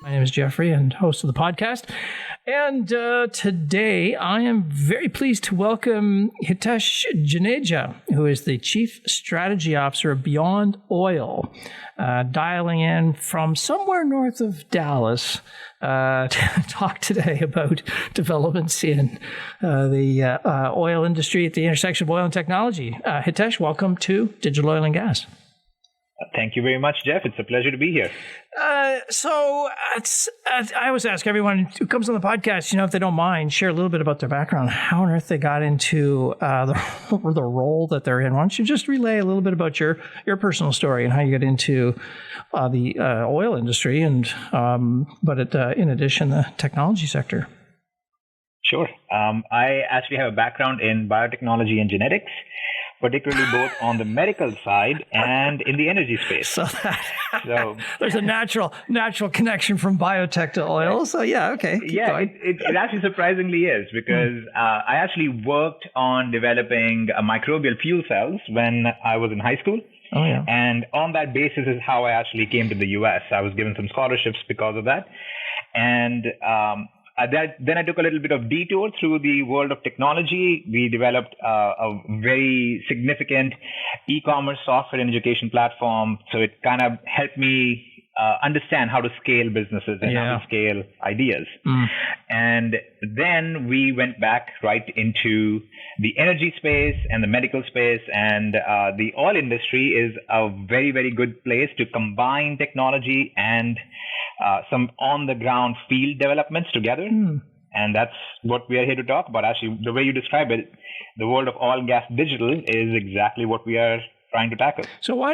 My name is Jeffrey and host of the podcast. And today I am very pleased to welcome Hitesh Juneja, who is the Chief Strategy Officer of Beyond Oil, dialing in from somewhere north of Dallas to talk today about developments in the oil industry at the intersection of oil and technology. Hitesh, welcome to Digital Oil and Gas. Thank you very much, Jeff. It's a pleasure to be here. I always ask everyone who comes on the podcast, if they don't mind, share a little bit about their background, how on earth they got into the role that they're in. Why don't you just relay a little bit about your personal story and how you got into the oil industry and in addition, the technology sector? Sure. I actually have a background in biotechnology and genetics, particularly both on the medical side and in the energy space. So there's a natural connection from biotech to oil. So yeah, okay. Yeah, it actually surprisingly is because I actually worked on developing microbial fuel cells when I was in high school. Oh yeah. And on that basis is how I actually came to the US. I was given some scholarships because of that. And then I took a little bit of detour through the world of technology. We developed a very significant e-commerce software and education platform. So it kind of helped me understand how to scale businesses and how to scale ideas. And then we went back right into the energy space and the medical space. And the oil industry is a very, very good place to combine technology and some on-the-ground field developments together. And that's what we are here to talk about. Actually, the way you describe it, the world of oil, gas, digital is exactly what we are trying to tackle. So why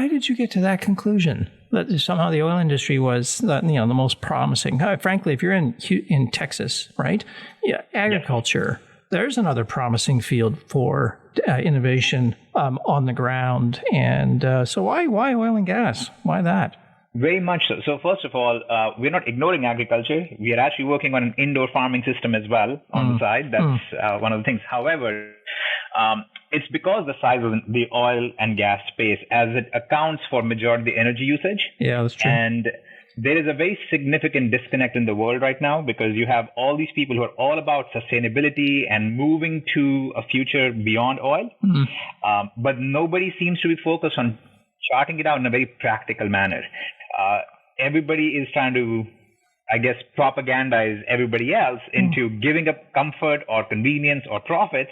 did you get to that conclusion that somehow the oil industry was the most promising? Frankly, if you're in Texas, right? Yeah, agriculture. Yes. There's another promising field for innovation on the ground. And so why oil and gas? Why that? Very much so. So first of all, we're not ignoring agriculture. We are actually working on an indoor farming system as well on the side. That's one of the things. However, it's because the size of the oil and gas space, as it accounts for majority of the energy usage. Yeah, that's true. And there is a very significant disconnect in the world right now because you have all these people who are all about sustainability and moving to a future beyond oil. But nobody seems to be focused on charting it out in a very practical manner. Everybody is trying to, I guess, propagandize everybody else into giving up comfort or convenience or profits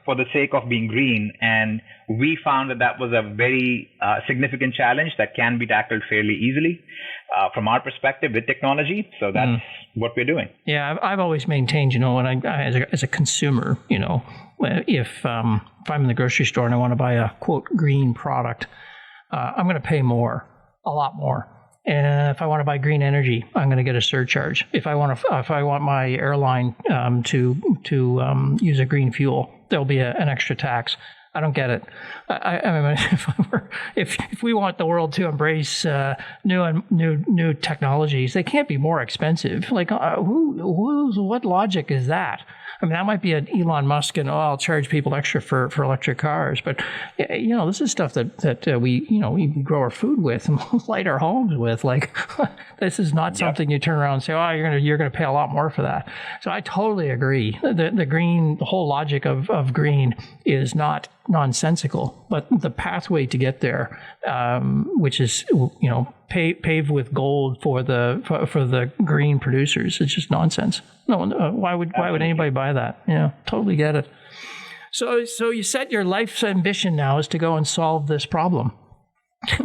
for the sake of being green. And we found that was a very significant challenge that can be tackled fairly easily from our perspective with technology. So that's what we're doing. Yeah, I've always maintained, when as a consumer, if I'm in the grocery store and I want to buy a quote green product, I'm going to pay more. A lot more. And if I want to buy green energy, I'm going to get a surcharge. If I want my airline to use a green fuel, there'll be an extra tax. I don't get it. I mean, if we want the world to embrace new technologies, they can't be more expensive. Like, what logic is that? I mean, that might be an Elon Musk and I'll charge people extra for electric cars, but this is stuff that we grow our food with and light our homes with. Like, this is not something you turn around and say, oh, you're gonna pay a lot more for that. So I totally agree. The whole logic of green is not nonsensical, but the pathway to get there, which is paved with gold for the green producers, it's just nonsense. No, why would anybody buy that? Yeah, totally get it. So you set your life's ambition now is to go and solve this problem.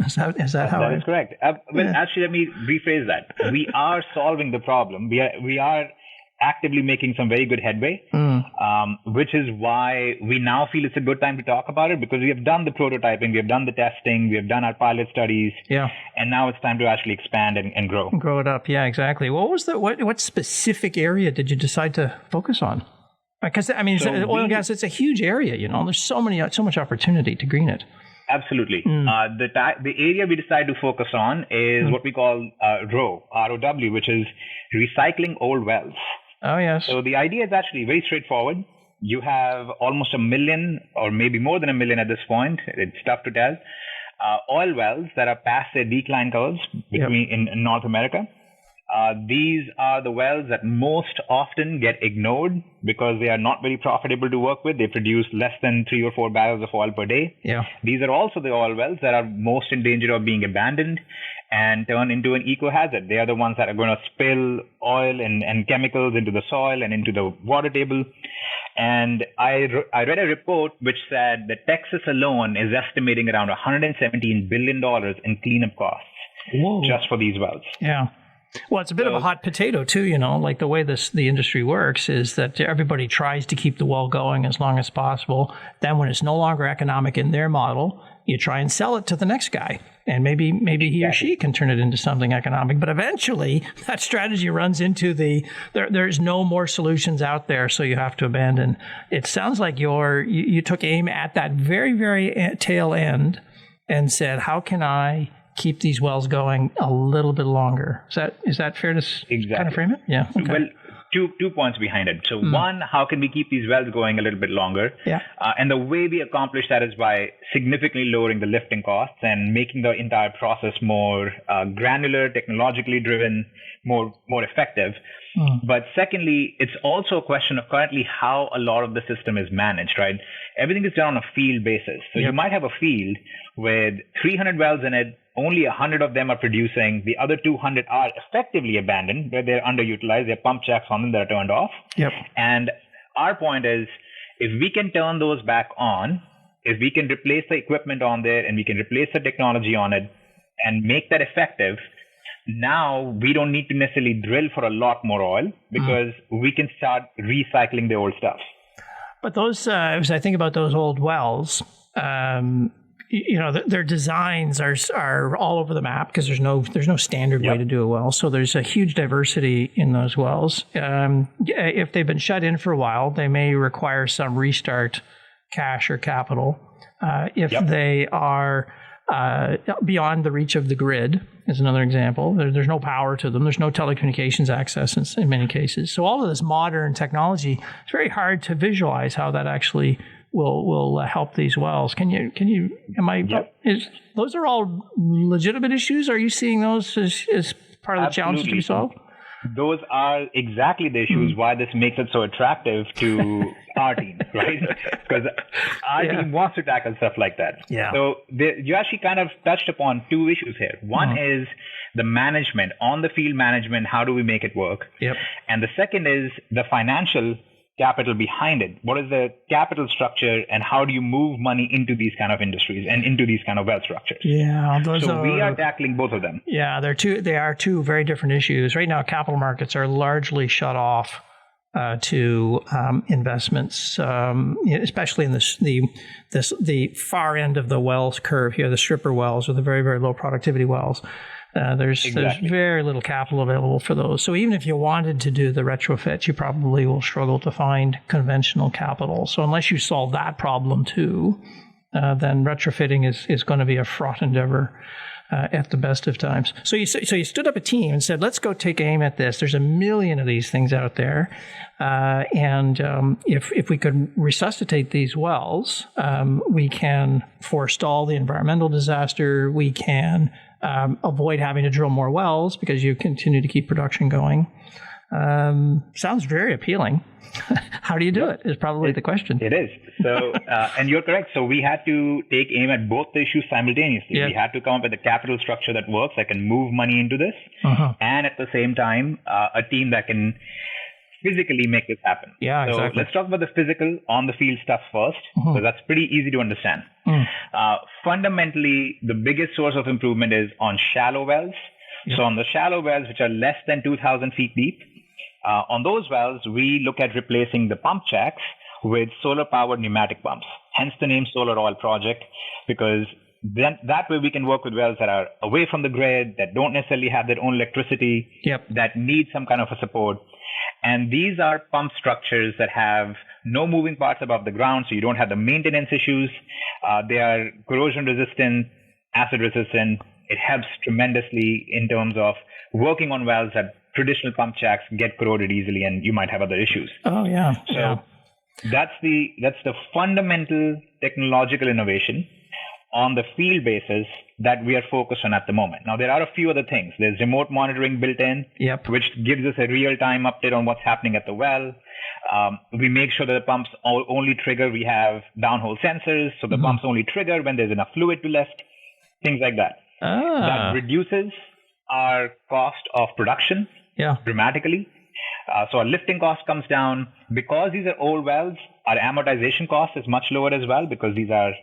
Is that how? That is correct. Actually, let me rephrase that. We are solving the problem. We are actively making some very good headway, which is why we now feel it's a good time to talk about it because we have done the prototyping, we have done the testing, we have done our pilot studies, and now it's time to actually expand and grow. Grow it up, yeah, exactly. What specific area did you decide to focus on? Because oil and gas, it's a huge area. There's so much opportunity to green it. Absolutely. The area we decided to focus on is what we call ROW, R-O-W, which is recycling old wells. Oh, yes. So the idea is actually very straightforward. You have almost 1 million, or maybe more than 1 million at this point. It's tough to tell. Oil wells that are past their decline curves in North America. These are the wells that most often get ignored because they are not very profitable to work with. They produce less than 3 or 4 barrels of oil per day. Yeah. These are also the oil wells that are most in danger of being abandoned and turn into an eco-hazard. They are the ones that are going to spill oil and chemicals into the soil and into the water table. And I read a report which said that Texas alone is estimating around $117 billion in cleanup costs. Whoa. Just for these wells. Yeah. Well, it's a bit of a hot potato too, like the way the industry works is that everybody tries to keep the well going as long as possible. Then when it's no longer economic in their model, you try and sell it to the next guy. And maybe he or she can turn it into something economic. But eventually that strategy runs into there's no more solutions out there, so you have to abandon. It sounds like you took aim at that very, very tail end and said, how can I keep these wells going a little bit longer? Is that fair to kind of frame it? Yeah. Okay. Well, two points behind it. So one, how can we keep these wells going a little bit longer? Yeah. And the way we accomplish that is by significantly lowering the lifting costs and making the entire process more granular, technologically driven, more effective. But secondly, it's also a question of currently how a lot of the system is managed, right? Everything is done on a field basis. So you might have a field with 300 wells in it, only 100 of them are producing. The other 200 are effectively abandoned, where they're underutilized. There are pump jacks on them that are turned off. Yep. And our point is, if we can turn those back on, if we can replace the equipment on there and we can replace the technology on it and make that effective, now we don't need to necessarily drill for a lot more oil because we can start recycling the old stuff. But those, as I think about those old wells, their designs are all over the map because there's no standard way to do a well. So there's a huge diversity in those wells. If they've been shut in for a while, they may require some restart cash or capital. If they are beyond the reach of the grid, is another example. There's no power to them. There's no telecommunications access in many cases. So all of this modern technology, it's very hard to visualize how that actually will help these wells. Those are all legitimate issues? Are you seeing those as part of the challenges to be solved? Those are exactly the issues why this makes it so attractive to our team, right? Because our team wants to tackle stuff like that. Yeah. So you actually kind of touched upon two issues here. One is the management, on the field management, how do we make it work? Yep. And the second is the financial capital behind it. What is the capital structure and how do you move money into these kind of industries and into these kind of wealth structures? Yeah, we are tackling both of them. Yeah, they are two very different issues. Right now, capital markets are largely shut off to investments, especially in the far end of the wells curve here, the stripper wells or the very, very low productivity wells. There's very little capital available for those. So even if you wanted to do the retrofit, you probably will struggle to find conventional capital. So unless you solve that problem too, then retrofitting is going to be a fraught endeavor at the best of times. So you stood up a team and said, let's go take aim at this. There's a million of these things out there. And if we could resuscitate these wells, we can forestall the environmental disaster. We can avoid having to drill more wells because you continue to keep production going. Sounds very appealing. How do you do it is probably the question. It is. So, and you're correct. So we had to take aim at both the issues simultaneously. Yeah. We had to come up with a capital structure that works, that can move money into this, and at the same time, a team that can physically make this happen. Yeah, so exactly. Let's talk about the physical on the field stuff first, because that's pretty easy to understand. Fundamentally, the biggest source of improvement is on shallow wells. Yep. So on the shallow wells, which are less than 2,000 feet deep, on those wells, we look at replacing the pump jacks with solar-powered pneumatic pumps. Hence the name Solar Oil Project, because then that way we can work with wells that are away from the grid, that don't necessarily have their own electricity, that need some kind of a support. And these are pump structures that have no moving parts above the ground, so you don't have the maintenance issues. They are corrosion resistant, acid resistant. It helps tremendously in terms of working on wells that traditional pump jacks get corroded easily, and you might have other issues. Oh yeah. So that's the fundamental technological innovation. on the field basis that we are focused on at the moment. Now, there are a few other things. There's remote monitoring built in, which gives us a real-time update on what's happening at the well. We make sure that the pumps only trigger. We have downhole sensors, so the pumps only trigger when there's enough fluid to lift, things like that. That reduces our cost of production dramatically. So our lifting cost comes down. Because these are old wells, our amortization cost is much lower as well, because these are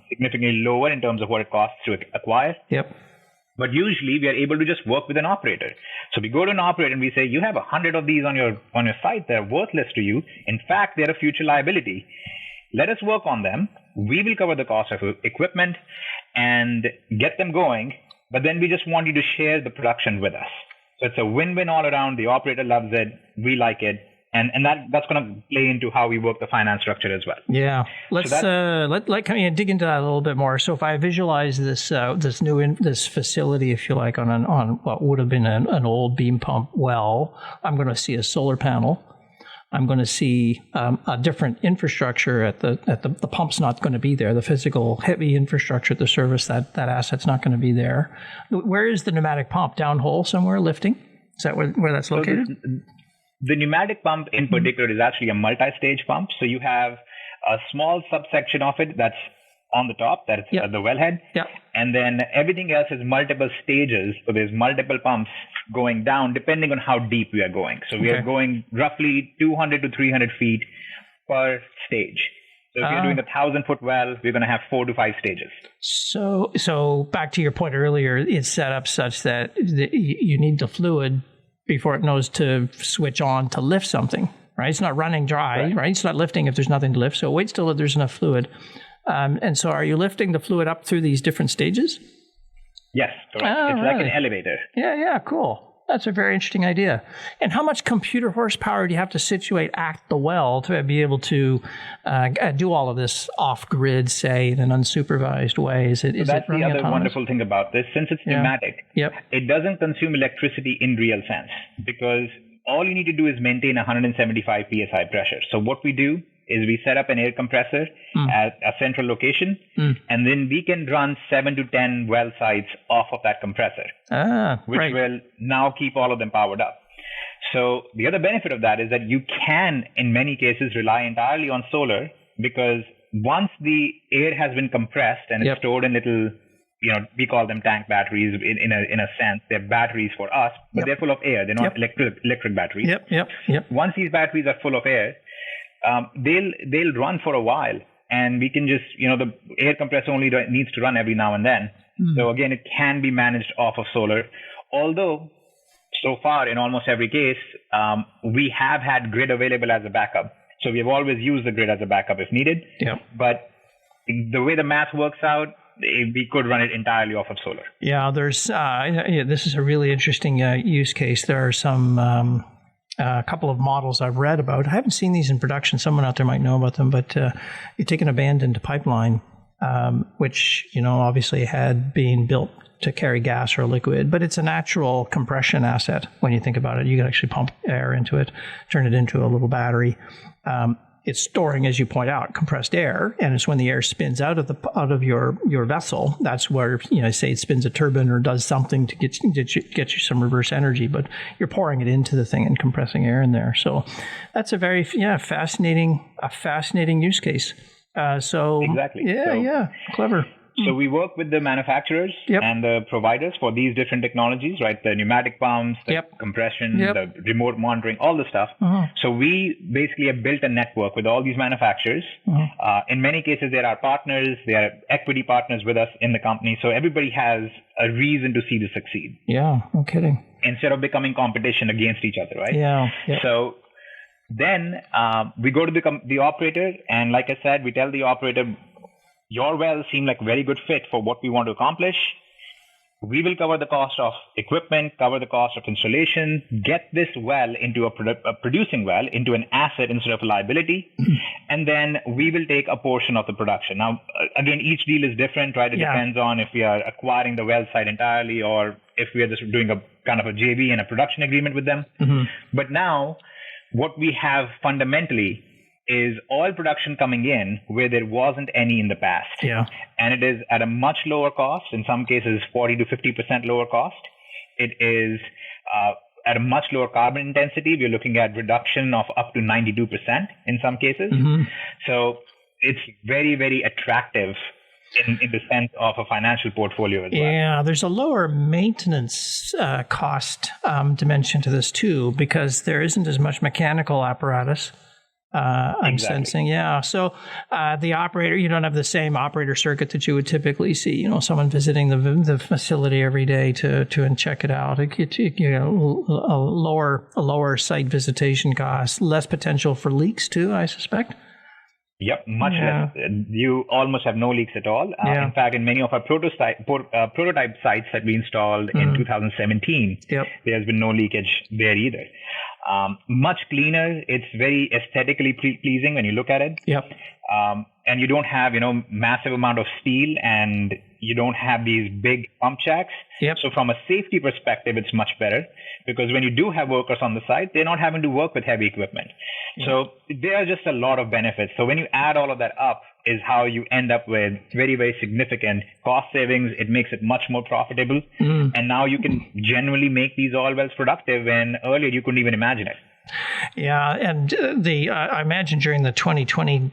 significantly lower in terms of what it costs to acquire. But usually we are able to just work with an operator. So we go to an operator and we say, you have 100 of these on your site. They're worthless to you. In fact, they're a future liability. Let us work on them. We will cover the cost of equipment and get them going. But then we just want you to share the production with us. So it's a win-win all around. The operator loves it. We like it. And that's going to play into how we work the finance structure as well. Yeah, let's dig into that a little bit more. So if I visualize this this facility, if you like, on what would have been an old beam pump well, I'm going to see a solar panel. I'm going to see a different infrastructure at the pump's not going to be there. The physical heavy infrastructure, the service that asset's not going to be there. Where is the pneumatic pump? Downhole somewhere lifting? Is that where that's located? So the pneumatic pump in particular is actually a multi-stage pump. So you have a small subsection of it that's on the top, that's the wellhead. And then everything else is multiple stages. So there's multiple pumps going down depending on how deep we are going. So we are going roughly 200 to 300 feet per stage. So if you're doing 1,000-foot well, we're going to have 4 to 5 stages. So back to your point earlier, it's set up such that you need the fluid before it knows to switch on to lift something, right? It's not running dry, right? It's not lifting if there's nothing to lift. So it waits till there's enough fluid. And so are you lifting the fluid up through these different stages? Yes, correct. It's like an elevator. Yeah, cool. That's a very interesting idea. And how much computer horsepower do you have to situate at the well to be able to do all of this off-grid, say, in an unsupervised way? That's the other wonderful thing about this. Since it's pneumatic, it doesn't consume electricity in real sense, because all you need to do is maintain 175 psi pressure. So what we do is we set up an air compressor at a central location, and then we can run 7 to 10 well sites off of that compressor, which will now keep all of them powered up. So the other benefit of that is that you can, in many cases, rely entirely on solar, because once the air has been compressed and it's stored in little, we call them tank batteries in a sense. They're batteries for us, but they're full of air. They're not electric batteries. Once these batteries are full of air, they'll run for a while, and we can just, the air compressor only needs to run every now and then. So again, it can be managed off of solar. Although so far in almost every case, we have had grid available as a backup. So we have always used the grid as a backup if needed. But the way the math works out, we could run it entirely off of solar. Yeah, there's this is a really interesting use case. There are some a couple of models I've read about. I haven't seen these in production. Someone out there might know about them, but you take an abandoned pipeline, which, obviously had been built to carry gas or liquid, but it's a natural compression asset when you think about it. You can actually pump air into it, turn it into a little battery. It's storing, as you point out, compressed air, and it's when the air spins out of your vessel. That's where, say it spins a turbine or does something to get you some reverse energy, but you're pouring it into the thing and compressing air in there. So that's a very fascinating use case. Exactly. Clever. So we work with the manufacturers and the providers for these different technologies, right? The pneumatic pumps, the compression, the remote monitoring, all the stuff. So we basically have built a network with all these manufacturers. In many cases, they're our partners. They are equity partners with us in the company. So everybody has a reason to see this succeed. Yeah, no kidding. Instead of becoming competition against each other, right? So then we go to the operator, and like I said, we tell the operator, your wells seem like a very good fit for what we want to accomplish. We will cover the cost of equipment, cover the cost of installation, get this well into a producing well, into an asset instead of a liability, and then we will take a portion of the production. Now, again, each deal is different, right? It depends on if we are acquiring the well site entirely or if we are just doing a kind of a JV and a production agreement with them. But now, what we have fundamentally is oil production coming in where there wasn't any in the past. Yeah. And it is at a much lower cost, in some cases 40 to 50% lower cost. It is at a much lower carbon intensity. We're looking at reduction of up to 92% in some cases. Mm-hmm. So it's very, very attractive in the sense of a financial portfolio as well. Yeah, there's a lower maintenance cost dimension to this too, because there isn't as much mechanical apparatus. I'm sensing, yeah. So the operator, you don't have the same operator circuit that you would typically see. You know, someone visiting the facility every day to and check it out. A lower site visitation cost, less potential for leaks too, I suspect. Yep, much less. You almost have no leaks at all. In fact, in many of our prototype sites that we installed in 2017, there has been no leakage there either. Much cleaner. It's very aesthetically pleasing when you look at it. Yep. And you don't have, massive amount of steel, and you don't have these big pump jacks. Yep. So from a safety perspective, it's much better, because when you do have workers on the site, they're not having to work with heavy equipment. Yep. So there are just a lot of benefits. So when you add all of that up is how you end up with very, very significant cost savings. It makes it much more profitable. And now you can generally make these oil wells productive when earlier you couldn't even imagine it. Yeah. And I imagine during the 2020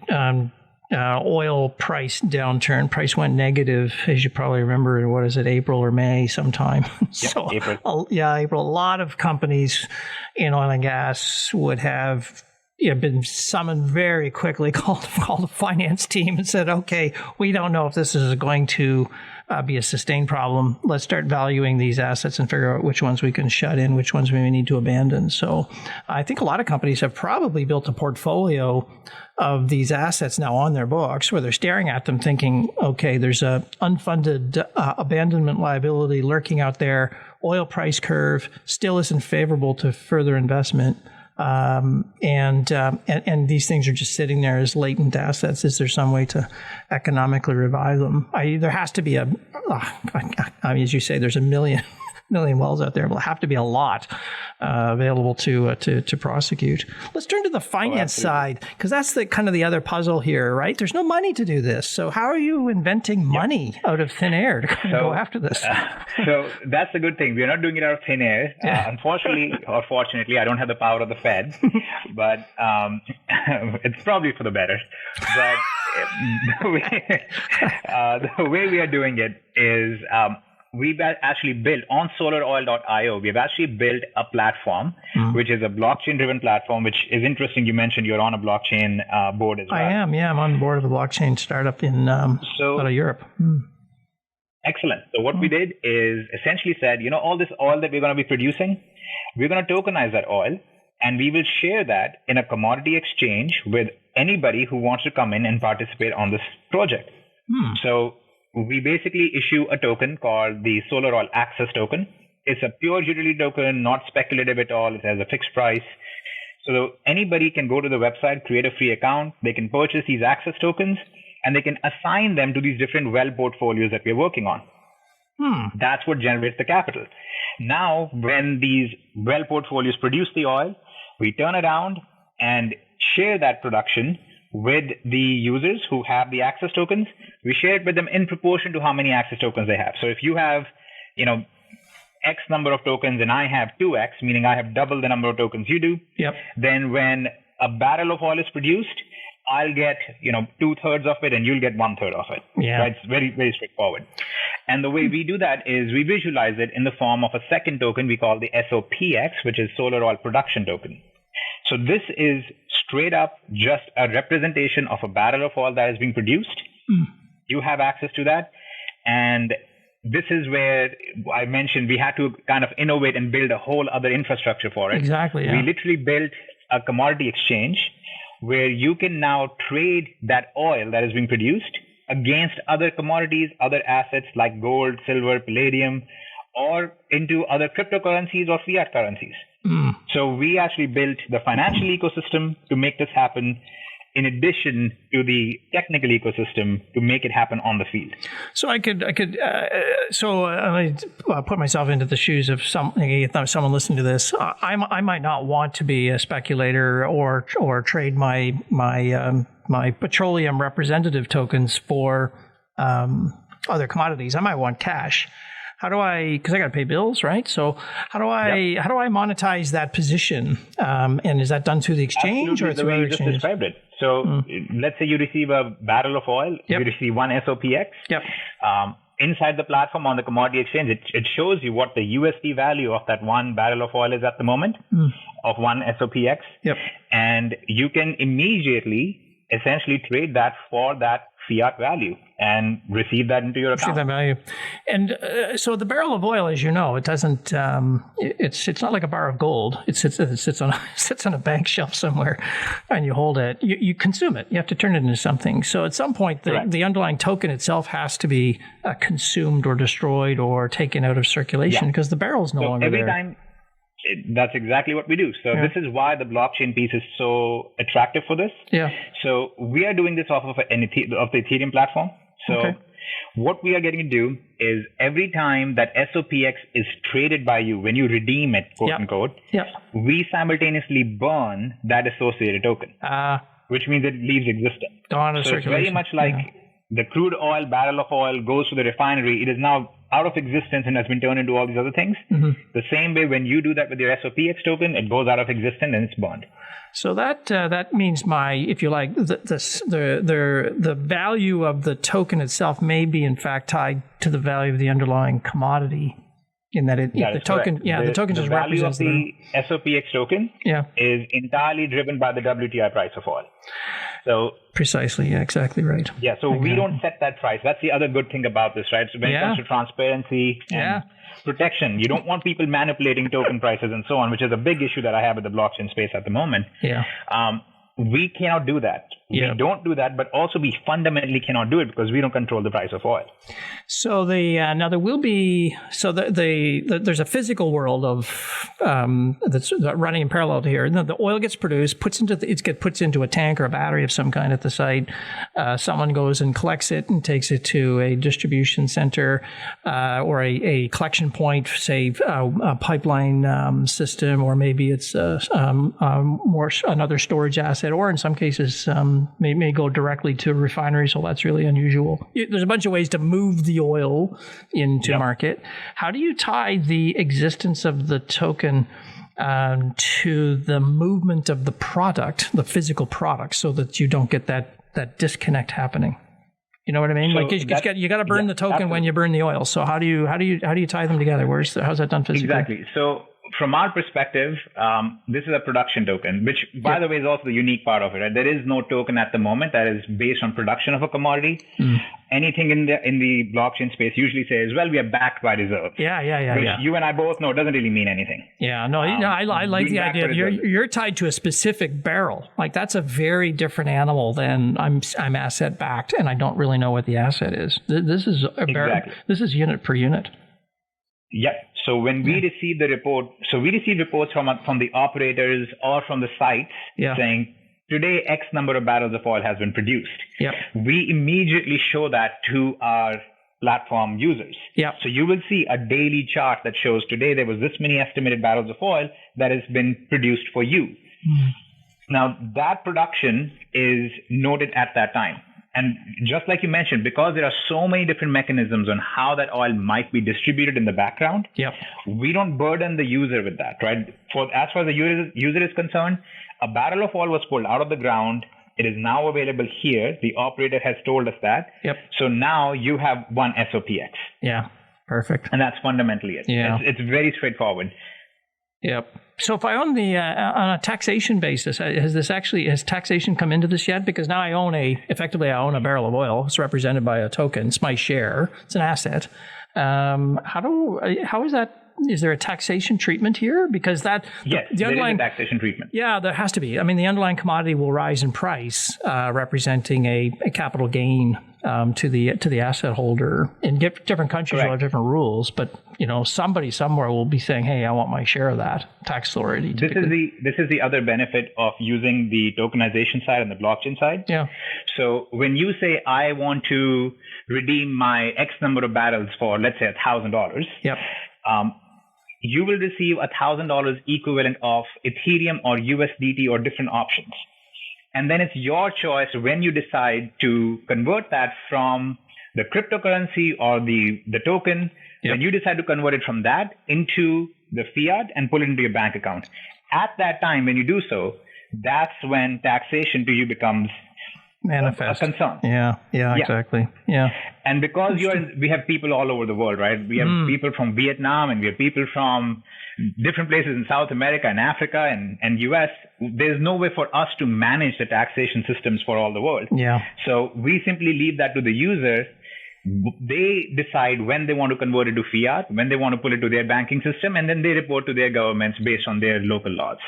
oil price downturn, price went negative, as you probably remember, what is it, April or May sometime? Yep, April. April. A lot of companies in oil and gas would have been summoned very quickly, called the finance team and said, okay, we don't know if this is going to be a sustained problem. Let's start valuing these assets and figure out which ones we can shut in, which ones we may need to abandon. So I think a lot of companies have probably built a portfolio of these assets now on their books, where they're staring at them thinking, okay, there's a unfunded abandonment liability lurking out there. Oil price curve still isn't favorable to further investment. And these things are just sitting there as latent assets. Is there some way to economically revive them? There has to be as you say, there's a million wells out there. There'll have to be a lot available to prosecute. Let's turn to the finance side, because that's the kind of the other puzzle here, right? There's no money to do this. So how are you inventing money out of thin air to go after this? So that's a good thing. We're not doing it out of thin air. Unfortunately, or fortunately, I don't have the power of the Fed, but it's probably for the better. But the way we are doing it is we've actually built on solaroil.io. We've actually built a platform, which is a blockchain-driven platform, which is interesting. You mentioned you're on a blockchain board as well. I am. Yeah, I'm on the board of a blockchain startup in out of Europe. Excellent. So what we did is essentially said, all this oil that we're going to be producing, we're going to tokenize that oil, and we will share that in a commodity exchange with anybody who wants to come in and participate on this project. So we basically issue a token called the Solar Oil Access Token. It's a pure utility token, not speculative at all. It has a fixed price. So anybody can go to the website, create a free account. They can purchase these access tokens, and they can assign them to these different well portfolios that we're working on. That's what generates the capital. Now, when these well portfolios produce the oil, we turn around and share that production with the users who have the access tokens. We share it with them in proportion to how many access tokens they have. So if you have, X number of tokens and I have 2X, meaning I have double the number of tokens you do, then when a barrel of oil is produced, I'll get, 2/3 of it and you'll get 1/3 of it. Yeah. Right? It's very, very straightforward. And the way we do that is we visualize it in the form of a second token we call the SOPX, which is Solar Oil Production Token. So this is straight up just a representation of a barrel of oil that is being produced. You have access to that. And this is where I mentioned we had to kind of innovate and build a whole other infrastructure for it. Exactly. Yeah. We literally built a commodity exchange where you can now trade that oil that is being produced against other commodities, other assets like gold, silver, palladium, or into other cryptocurrencies or fiat currencies. So we actually built the financial ecosystem to make this happen. in addition to the technical ecosystem to make it happen on the field. So I could put myself into the shoes of someone listening to this. I might not want to be a speculator or trade my petroleum representative tokens for other commodities. I might want cash. How do because I got to pay bills, right? So how do I monetize that position? And is that done through the exchange Absolutely, or through other exchanges? The way you just described it. So let's say you receive a barrel of oil, you receive one SOPX. Yep. Inside the platform on the commodity exchange, it shows you what the USD value of that one barrel of oil is at the moment of one SOPX. Yep. And you can immediately essentially trade that for that fiat value and receive that into your account. Receive that value. And so the barrel of oil, as you know, it doesn't. It's not like a bar of gold. It sits on a bank shelf somewhere, and you hold it. You consume it. You have to turn it into something. So at some point, the underlying token itself has to be consumed or destroyed or taken out of circulation because the barrel's no longer there. That's exactly what we do. So this is why the blockchain piece is so attractive for this. Yeah. So we are doing this off of the Ethereum platform. So what we are getting to do is every time that SOPX is traded by you, when you redeem it, quote unquote, we simultaneously burn that associated token, which means it leaves existence. So it's very much like the crude oil barrel of oil goes to the refinery. It is now out of existence and has been turned into all these other things. The same way when you do that with your SOPX token, it goes out of existence and it's burned. So that means if you like, the value of the token itself may be in fact tied to the value of the underlying commodity. In that the token, the token just represents the value of the SOPX token is entirely driven by the WTI price of oil. So precisely, exactly right. Yeah, so we don't set that price. That's the other good thing about this, right? So when it comes to transparency and protection, you don't want people manipulating token prices and so on, which is a big issue that I have with the blockchain space at the moment. Yeah. We cannot do that. We don't do that, but also we fundamentally cannot do it because we don't control the price of oil. So now there will be there's a physical world of that's running in parallel to here. And the oil gets produced, puts into a tank or a battery of some kind at the site. Someone goes and collects it and takes it to a distribution center or a collection point, say a pipeline system, or maybe it's more another storage asset, or in some cases may go directly to a refinery. So that's really unusual. There's a bunch of ways to move the oil into market. How do you tie the existence of the token to the movement of the product, the physical product, so that you don't get that disconnect happening? You know what I mean? So like you got to burn the token when you burn the oil. So how do you tie them together? How's that done physically? Exactly. So from our perspective, this is a production token, which, by the way, is also the unique part of it. Right? There is no token at the moment that is based on production of a commodity. Anything in the blockchain space usually says, well, we are backed by reserves. Which you and I both know doesn't really mean anything. Yeah, no, I like the idea. You're tied to a specific barrel. Like that's a very different animal than I'm asset backed, and I don't really know what the asset is. This is a barrel. This is unit per unit. Yep. So when we receive the report, we receive reports from the operators or from the sites saying, today X number of barrels of oil has been produced. Yep. We immediately show that to our platform users. Yep. So you will see a daily chart that shows today there was this many estimated barrels of oil that has been produced for you. Now that production is noted at that time. And just like you mentioned, because there are so many different mechanisms on how that oil might be distributed in the background, we don't burden the user with that, right? As far as the user is concerned, a barrel of oil was pulled out of the ground. It is now available here. The operator has told us that. So now you have one SOPX. Yeah, perfect. And that's fundamentally it. Yeah. It's very straightforward. Yep. So if I own on a taxation basis, has taxation come into this yet? Because now I own a barrel of oil. It's represented by a token. It's my share. It's an asset. How is that is there a taxation treatment here? Because yes, there is a taxation treatment. Yeah, there has to be. I mean, the underlying commodity will rise in price, representing a capital gain to the asset holder. In different countries will have different rules, but somebody somewhere will be saying, "Hey, I want my share of that." Tax authority. This is the other benefit of using the tokenization side and the blockchain side. Yeah. So when you say I want to redeem my X number of barrels for, let's say, $1,000. Yep. You will receive $1,000 equivalent of Ethereum or USDT or different options. And then it's your choice when you decide to convert that from the cryptocurrency or the token. Yep. When you decide to convert it from that into the fiat and pull it into your bank account. At that time, when you do so, that's when taxation to you becomes manifest a concern. Yeah, exactly. Yeah. And because we have people all over the world, right? We have people from Vietnam and we have people from different places in South America and Africa and US. There's no way for us to manage the taxation systems for all the world. Yeah. So we simply leave that to the user. They decide when they want to convert it to fiat, when they want to pull it to their banking system, and then they report to their governments based on their local laws.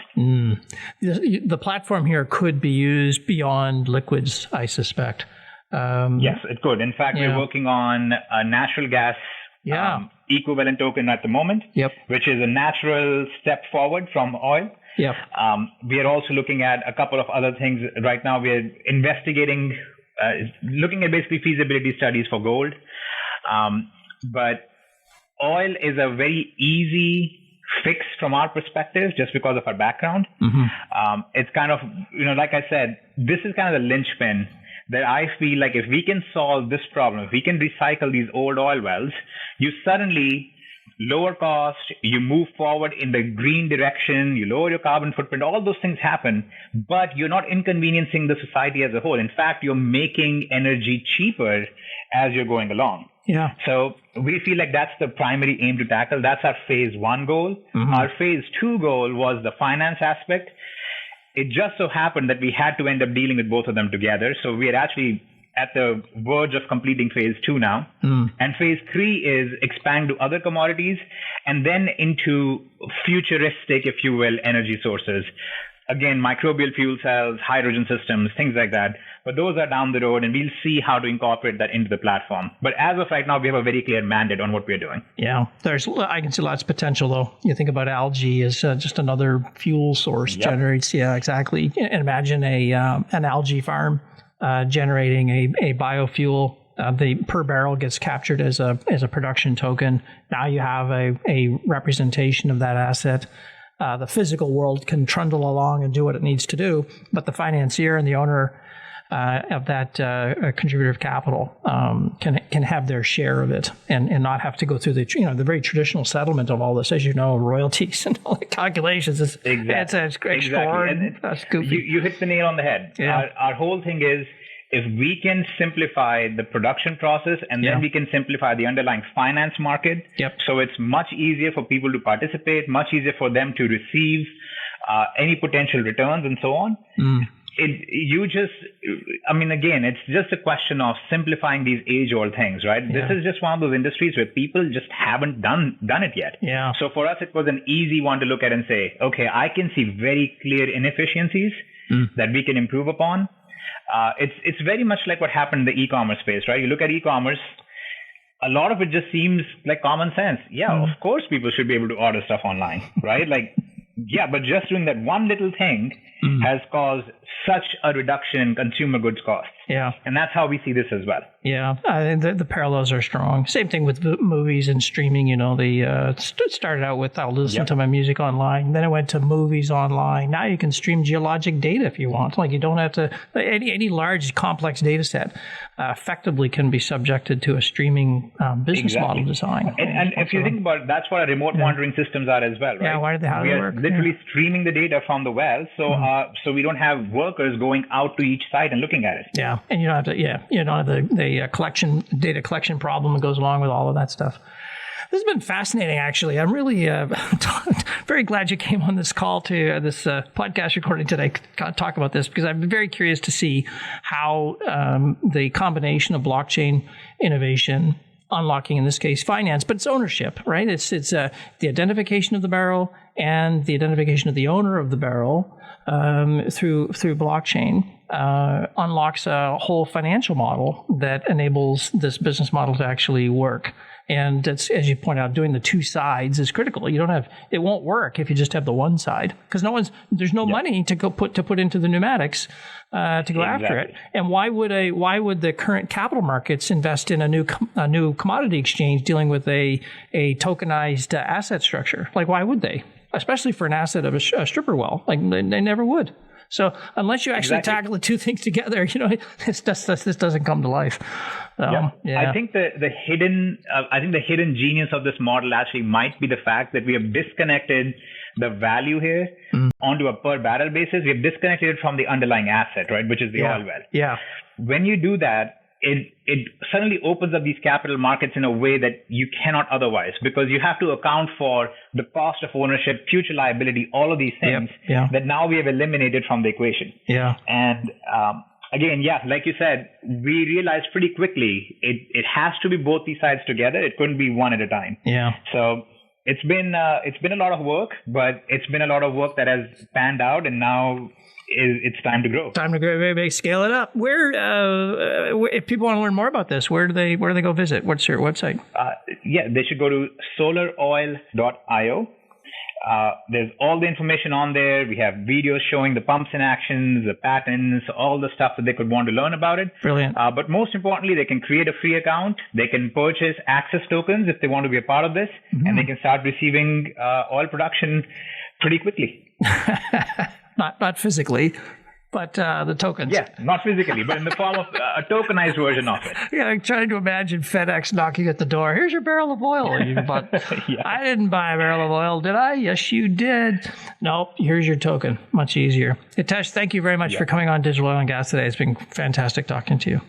The platform here could be used beyond liquids, I suspect. Yes, it could. In fact, we're working on a natural gas equivalent token at the moment, which is a natural step forward from oil. Yep. We are also looking at a couple of other things. Right now, we are investigating looking at basically feasibility studies for gold. But oil is a very easy fix from our perspective, just because of our background. It's kind of, like I said, this is kind of the linchpin that I feel like if we can solve this problem, if we can recycle these old oil wells, you suddenly lower cost, you move forward in the green direction, you lower your carbon footprint, all those things happen, but you're not inconveniencing the society as a whole. In fact, you're making energy cheaper as you're going along. Yeah. So we feel like that's the primary aim to tackle. That's our phase 1 goal. Our phase 2 goal was the finance aspect. It just so happened that we had to end up dealing with both of them together. So we are actually at the verge of completing phase 2 now. And phase 3 is expand to other commodities and then into futuristic, if you will, energy sources. Again, microbial fuel cells, hydrogen systems, things like that. But those are down the road, and we'll see how to incorporate that into the platform. But as of right now, we have a very clear mandate on what we're doing. Yeah, I can see lots of potential, though. You think about algae as just another fuel source generates. Yeah, exactly. And imagine an algae farm generating a biofuel. The per barrel gets captured as a production token. Now you have a representation of that asset. The physical world can trundle along and do what it needs to do, but the financier and the owner of that contributive capital can have their share of it and not have to go through the very traditional settlement of all this, as you know, royalties and all the calculations. It's exactly. That's goofy. You hit the nail on the head. Yeah. Our whole thing is, if we can simplify the production process and then we can simplify the underlying finance market, so it's much easier for people to participate, much easier for them to receive any potential returns and so on. Again, it's just a question of simplifying these age-old things, right? Yeah. This is just one of those industries where people just haven't done it yet. Yeah. So for us, it was an easy one to look at and say, okay, I can see very clear inefficiencies that we can improve upon. It's very much like what happened in the e-commerce space, right? You look at e-commerce, a lot of it just seems like common sense. Yeah, of course people should be able to order stuff online, right? But just doing that one little thing has caused such a reduction in consumer goods costs. Yeah. And that's how we see this as well. Yeah, the parallels are strong. Same thing with movies and streaming. They started out with, I'll listen to my music online. Then it went to movies online. Now you can stream geologic data if you want. Like, you don't have to, any large complex data set effectively can be subjected to a streaming business model design. And if you think about it, that's what our remote monitoring systems are as well, right? Yeah, how do they work? Literally streaming the data from the well, so we don't have workers going out to each site and looking at it. Yeah, and you don't have the data collection problem that goes along with all of that stuff. This has been fascinating, actually. I'm really very glad you came on this call to this podcast recording today to talk about this, because I'm very curious to see how the combination of blockchain innovation unlocking, in this case, finance, but it's ownership, right? It's the identification of the barrel and the identification of the owner of the barrel through blockchain unlocks a whole financial model that enables this business model to actually work. And it's, as you point out, doing the two sides is critical. It won't work if you just have the one side, because there's no money to put into the pneumatics to go after it. And why would the current capital markets invest in a new commodity exchange dealing with a tokenized asset structure? Like, why would they? Especially for an asset of a stripper well, like they never would. So unless you actually tackle the two things together, this doesn't come to life. I think the hidden genius of this model actually might be the fact that we have disconnected the value here onto a per barrel basis. We have disconnected it from the underlying asset, right, which is the oil well. Yeah. When you do that, it suddenly opens up these capital markets in a way that you cannot otherwise, because you have to account for the cost of ownership, future liability, all of these things that now we have eliminated from the equation. Yeah. And again, like you said, we realized pretty quickly it has to be both these sides together. It couldn't be one at a time. Yeah. So it's been a lot of work, but it's been a lot of work that has panned out, and now it's time to grow. Time to grow, maybe scale it up. Where, if people want to learn more about this, where do they go visit? What's your website? They should go to solaroil.io. There's all the information on there. We have videos showing the pumps in action, the patents, all the stuff that they could want to learn about it. Brilliant. But most importantly, they can create a free account. They can purchase access tokens if they want to be a part of this, and they can start receiving oil production pretty quickly. Not physically, but the tokens. Yeah, not physically, but in the form of a tokenized version of it. Yeah, I'm trying to imagine FedEx knocking at the door. Here's your barrel of oil. I didn't buy a barrel of oil, did I? Yes, you did. Nope, here's your token. Much easier. Hitesh, thank you very much for coming on Digital Oil and Gas today. It's been fantastic talking to you.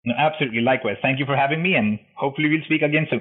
No, absolutely. Likewise. Thank you for having me, and hopefully we'll speak again soon.